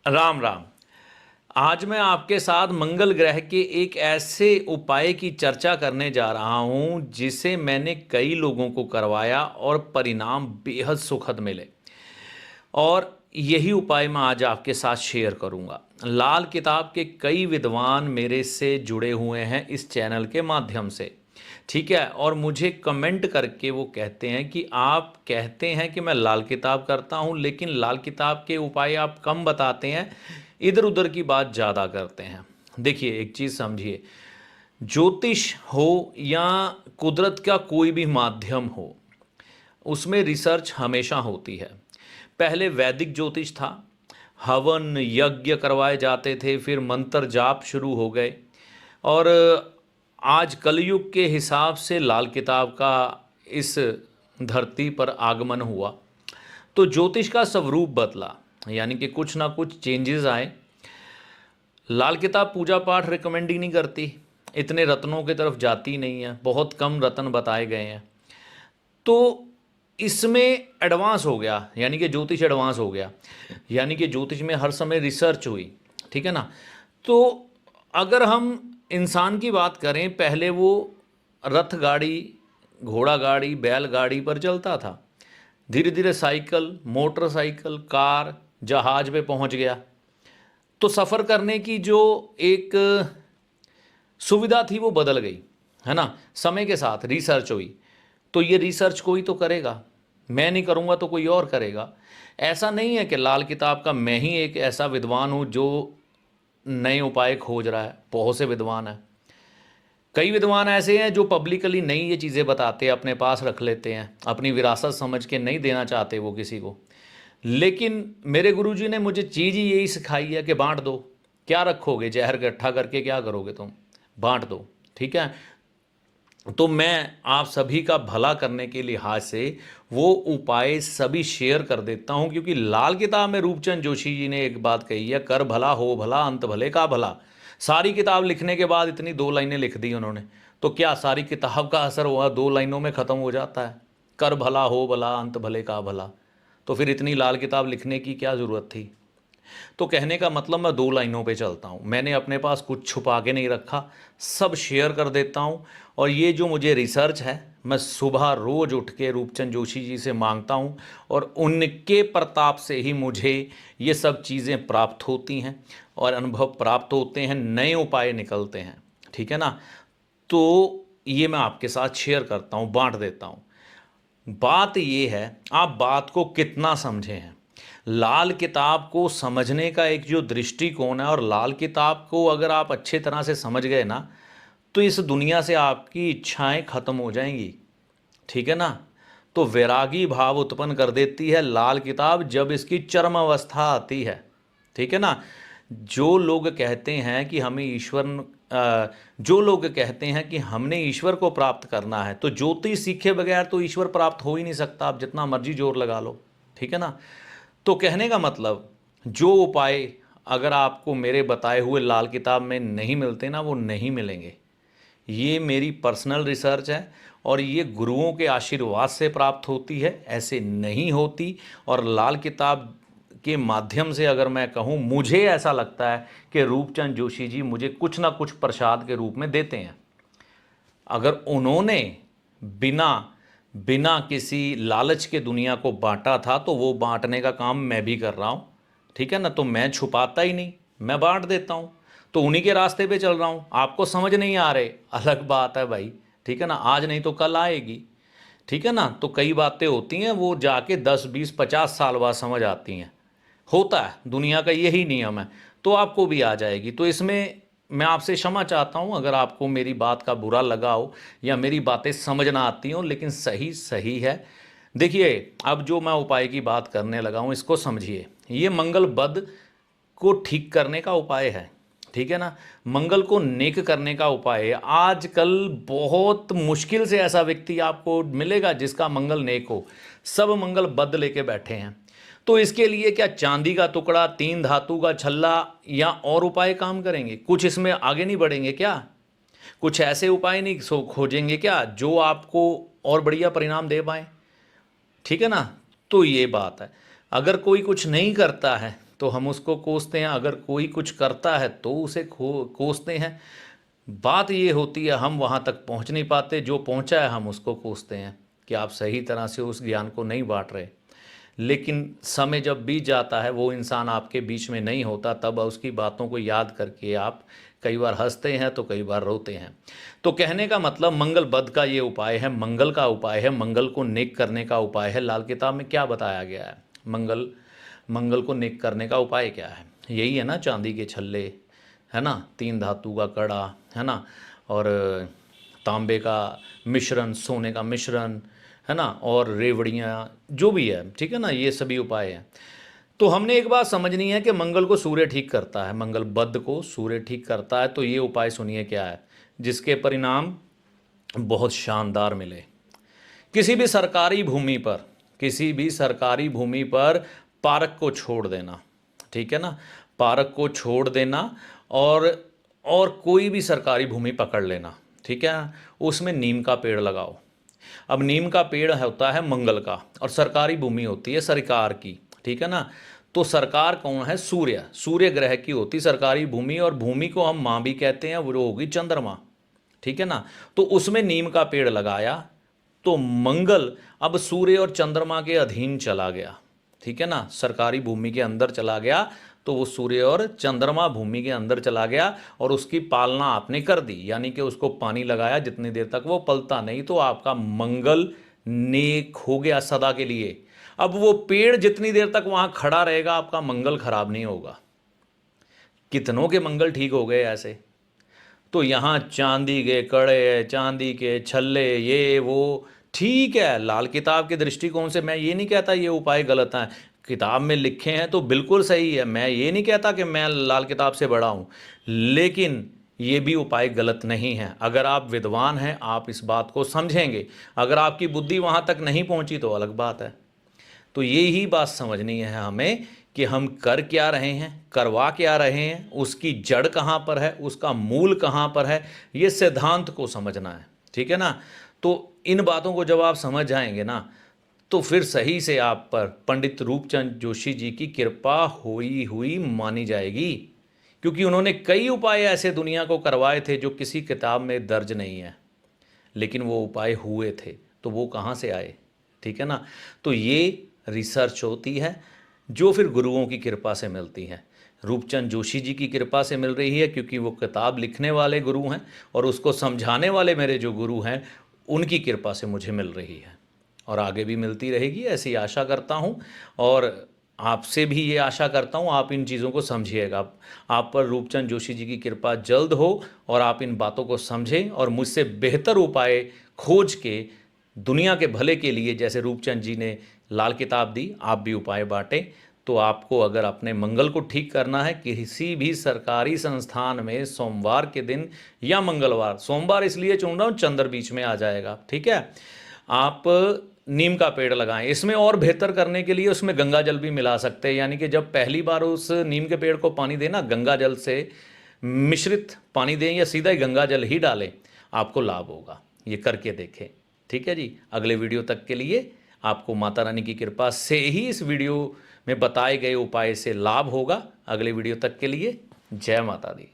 राम राम। आज मैं आपके साथ मंगल ग्रह के एक ऐसे उपाय की चर्चा करने जा रहा हूं जिसे मैंने कई लोगों को करवाया और परिणाम बेहद सुखद मिले। और यही उपाय मैं आज आपके साथ शेयर करूंगा। लाल किताब के कई विद्वान मेरे से जुड़े हुए हैं इस चैनल के माध्यम से। ठीक है, और मुझे कमेंट करके वो कहते हैं कि आप कहते हैं कि मैं लाल किताब करता हूं, लेकिन लाल किताब के उपाय आप कम बताते हैं, इधर उधर की बात ज़्यादा करते हैं। देखिए, एक चीज़ समझिए, ज्योतिष हो या कुदरत का कोई भी माध्यम हो, उसमें रिसर्च हमेशा होती है। पहले वैदिक ज्योतिष था, हवन यज्ञ करवाए जाते थे, फिर मंत्र जाप शुरू हो गए। और आज कलयुग के हिसाब से लाल किताब का इस धरती पर आगमन हुआ, तो ज्योतिष का स्वरूप बदला, यानी कि कुछ ना कुछ चेंजेस आए। लाल किताब पूजा पाठ रिकमेंड ही नहीं करती, इतने रत्नों की तरफ जाती नहीं है, बहुत कम रत्न बताए गए हैं। तो इसमें एडवांस हो गया, यानी कि ज्योतिष एडवांस हो गया, यानी कि ज्योतिष में हर समय रिसर्च हुई। ठीक है ना। तो अगर हम इंसान की बात करें, पहले वो रथ गाड़ी, घोड़ा गाड़ी, बैलगाड़ी पर चलता था। धीरे धीरे साइकिल, मोटरसाइकिल, कार, जहाज पे पहुंच गया। तो सफ़र करने की जो एक सुविधा थी वो बदल गई, है ना। समय के साथ रिसर्च हुई, तो ये रिसर्च कोई तो करेगा, मैं नहीं करूँगा तो कोई और करेगा। ऐसा नहीं है कि लाल किताब का मैं ही एक ऐसा विद्वान हूँ जो नए उपाय खोज रहा है, बहुत से विद्वान हैं। कई विद्वान ऐसे हैं जो पब्लिकली नहीं ये चीज़ें बताते, अपने पास रख लेते हैं, अपनी विरासत समझ के नहीं देना चाहते वो किसी को। लेकिन मेरे गुरुजी ने मुझे चीज़ ही यही सिखाई है कि बांट दो। क्या रखोगे, जहर इकट्ठा करके क्या करोगे तुम, बांट दो। ठीक है। तो मैं आप सभी का भला करने के लिहाज से वो उपाय सभी शेयर कर देता हूं, क्योंकि लाल किताब में रूपचंद जोशी जी ने एक बात कही है, कर भला हो भला अंत भले का भला। सारी किताब लिखने के बाद इतनी 2 लाइनें लिख दी उन्होंने, तो क्या सारी किताब का असर हुआ 2 लाइनों में ख़त्म हो जाता है? कर भला हो भला अंत भले का भला, तो फिर इतनी लाल किताब लिखने की क्या ज़रूरत थी? तो कहने का मतलब, मैं 2 लाइनों पे चलता हूँ, मैंने अपने पास कुछ छुपा के नहीं रखा, सब शेयर कर देता हूँ। और ये जो मुझे रिसर्च है, मैं सुबह रोज़ उठ के रूपचंद जोशी जी से मांगता हूँ, और उनके प्रताप से ही मुझे ये सब चीज़ें प्राप्त होती हैं और अनुभव प्राप्त होते हैं, नए उपाय निकलते हैं। ठीक है ना। तो ये मैं आपके साथ शेयर करता हूँ, बांट देता हूँ। बात ये है, आप बात को कितना समझे हैं। लाल किताब को समझने का एक जो दृष्टिकोण है, और लाल किताब को अगर आप अच्छे तरह से समझ गए ना, तो इस दुनिया से आपकी इच्छाएं खत्म हो जाएंगी। ठीक है ना। तो वैरागी भाव उत्पन्न कर देती है लाल किताब जब इसकी चरम अवस्था आती है। ठीक है ना। जो लोग कहते हैं कि हमें जो लोग कहते हैं कि हमने ईश्वर को प्राप्त करना है, तो ज्योतिष सीखे बगैर तो ईश्वर प्राप्त हो ही नहीं सकता, आप जितना मर्जी जोर लगा लो। ठीक है ना। तो कहने का मतलब, जो उपाय अगर आपको मेरे बताए हुए लाल किताब में नहीं मिलते ना, वो नहीं मिलेंगे। ये मेरी पर्सनल रिसर्च है, और ये गुरुओं के आशीर्वाद से प्राप्त होती है, ऐसे नहीं होती। और लाल किताब के माध्यम से अगर मैं कहूँ, मुझे ऐसा लगता है कि रूपचंद जोशी जी मुझे कुछ ना कुछ प्रसाद के रूप में देते हैं। अगर उन्होंने बिना बिना किसी लालच के दुनिया को बांटा था, तो वो बांटने का काम मैं भी कर रहा हूँ। ठीक है ना। तो मैं छुपाता ही नहीं, मैं बांट देता हूँ। तो उन्हीं के रास्ते पे चल रहा हूँ। आपको समझ नहीं आ रहे, अलग बात है भाई। ठीक है ना। आज नहीं तो कल आएगी। ठीक है ना। तो कई बातें होती हैं, वो जाके 10 20 50 साल बाद समझ आती हैं। होता है, दुनिया का यही नियम है। तो आपको भी आ जाएगी। तो इसमें मैं आपसे क्षमा चाहता हूँ अगर आपको मेरी बात का बुरा लगा हो, या मेरी बातें समझ ना आती हों, लेकिन सही सही है। देखिए, अब जो मैं उपाय की बात करने लगा हूँ, इसको समझिए। ये मंगल बद को ठीक करने का उपाय है। ठीक है ना। मंगल को नेक करने का उपाय है। आजकल बहुत मुश्किल से ऐसा व्यक्ति आपको मिलेगा जिसका मंगल नेक हो। सब मंगल बद लेके बैठे हैं। तो इसके लिए क्या चांदी का टुकड़ा, 3 धातु का छल्ला, या और उपाय काम करेंगे? कुछ इसमें आगे नहीं बढ़ेंगे क्या? कुछ ऐसे उपाय नहीं खोजेंगे क्या जो आपको और बढ़िया परिणाम दे पाए? ठीक है ना। तो ये बात है। अगर कोई कुछ नहीं करता है, तो हम उसको कोसते हैं, अगर कोई कुछ करता है तो उसे कोसते हैं। बात ये होती है हम वहाँ तक पहुँच नहीं पाते, जो पहुँचा है हम उसको कोसते हैं कि आप सही तरह से उस ज्ञान को नहीं बांट रहे। लेकिन समय जब बीत जाता है, वो इंसान आपके बीच में नहीं होता, तब उसकी बातों को याद करके आप कई बार हंसते हैं तो कई बार रोते हैं। तो कहने का मतलब मंगल बद का ये उपाय है, मंगल का उपाय है, मंगल को नेक करने का उपाय है। लाल किताब में क्या बताया गया है? मंगल को नेक करने का उपाय क्या है? यही है ना, चांदी के छल्ले, है ना, 3 धातु का कड़ा, है ना, और तांबे का मिश्रण, सोने का मिश्रण, है ना, और रेवड़ियाँ, जो भी है, ठीक है ना, ये सभी उपाय हैं। तो हमने एक बात समझनी है कि मंगल को सूर्य ठीक करता है, मंगल बद को सूर्य ठीक करता है। तो ये उपाय सुनिए क्या है, जिसके परिणाम बहुत शानदार मिले। किसी भी सरकारी भूमि पर, किसी भी सरकारी भूमि पर पार्क को छोड़ देना, ठीक है ना, पार्क को छोड़ देना, और कोई भी सरकारी भूमि पकड़ लेना, ठीक है, उसमें नीम का पेड़ लगाओ। अब नीम का पेड़ होता है मंगल का, और सरकारी भूमि होती है सरकार की, ठीक है ना। तो सरकार कौन है? सूर्य, सूर्य ग्रह की होती सरकारी भूमि, और भूमि को हम माँ भी कहते हैं, वो होगी चंद्रमा, ठीक है ना। तो उसमें नीम का पेड़ लगाया, तो मंगल अब सूर्य और चंद्रमा के अधीन चला गया, ठीक है ना, सरकारी भूमि के अंदर चला गया। तो वो सूर्य और चंद्रमा भूमि के अंदर चला गया, और उसकी पालना आपने कर दी, यानी कि उसको पानी लगाया जितनी देर तक वो पलता नहीं, तो आपका मंगल नेक हो गया सदा के लिए। अब वो पेड़ जितनी देर तक वहां खड़ा रहेगा, आपका मंगल खराब नहीं होगा। कितनों के मंगल ठीक हो गए ऐसे। तो यहाँ चांदी के कड़े, चांदी के छल्ले, ये वो, ठीक है, लाल किताब के दृष्टिकोण से मैं ये नहीं कहता ये उपाय गलत हैं, किताब में लिखे हैं तो बिल्कुल सही है, मैं ये नहीं कहता कि मैं लाल किताब से बड़ा हूँ, लेकिन ये भी उपाय गलत नहीं है। अगर आप विद्वान हैं, आप इस बात को समझेंगे। अगर आपकी बुद्धि वहाँ तक नहीं पहुँची तो अलग बात है। तो ये ही बात समझनी है हमें कि हम कर क्या रहे हैं, करवा क्या रहे हैं, उसकी जड़ कहाँ पर है, उसका मूल कहाँ पर है, ये सिद्धांत को समझना है, ठीक है ना। तो इन बातों को जब आप समझ जाएंगे ना, तो फिर सही से आप पर पंडित रूपचंद जोशी जी की कृपा हुई हुई मानी जाएगी, क्योंकि उन्होंने कई उपाय ऐसे दुनिया को करवाए थे जो किसी किताब में दर्ज नहीं है, लेकिन वो उपाय हुए थे। तो वो कहाँ से आए, ठीक है ना। तो ये रिसर्च होती है जो फिर गुरुओं की कृपा से मिलती है। रूपचंद जोशी जी की कृपा से मिल रही है, क्योंकि वो किताब लिखने वाले गुरु हैं, और उसको समझाने वाले मेरे जो गुरु हैं, उनकी कृपा से मुझे मिल रही है, और आगे भी मिलती रहेगी, ऐसी आशा करता हूँ। और आपसे भी ये आशा करता हूँ आप इन चीज़ों को समझिएगा। आप पर रूपचंद जोशी जी की कृपा जल्द हो, और आप इन बातों को समझें, और मुझसे बेहतर उपाय खोज के दुनिया के भले के लिए, जैसे रूपचंद जी ने लाल किताब दी, आप भी उपाय बांटें। तो आपको अगर अपने मंगल को ठीक करना है, किसी भी सरकारी संस्थान में सोमवार के दिन या मंगलवार, सोमवार इसलिए चुन रहा हूँ चंद्र बीच में आ जाएगा, ठीक है, आप नीम का पेड़ लगाएं। इसमें और बेहतर करने के लिए उसमें गंगा जल भी मिला सकते हैं, यानी कि जब पहली बार उस नीम के पेड़ को पानी देना, गंगा जल से मिश्रित पानी दें या सीधा ही गंगा जल ही डालें, आपको लाभ होगा। ये करके देखें, ठीक है जी। अगले वीडियो तक के लिए आपको माता रानी की कृपा से ही इस वीडियो में बताए गए उपाय से लाभ होगा। अगले वीडियो तक के लिए जय माता दी।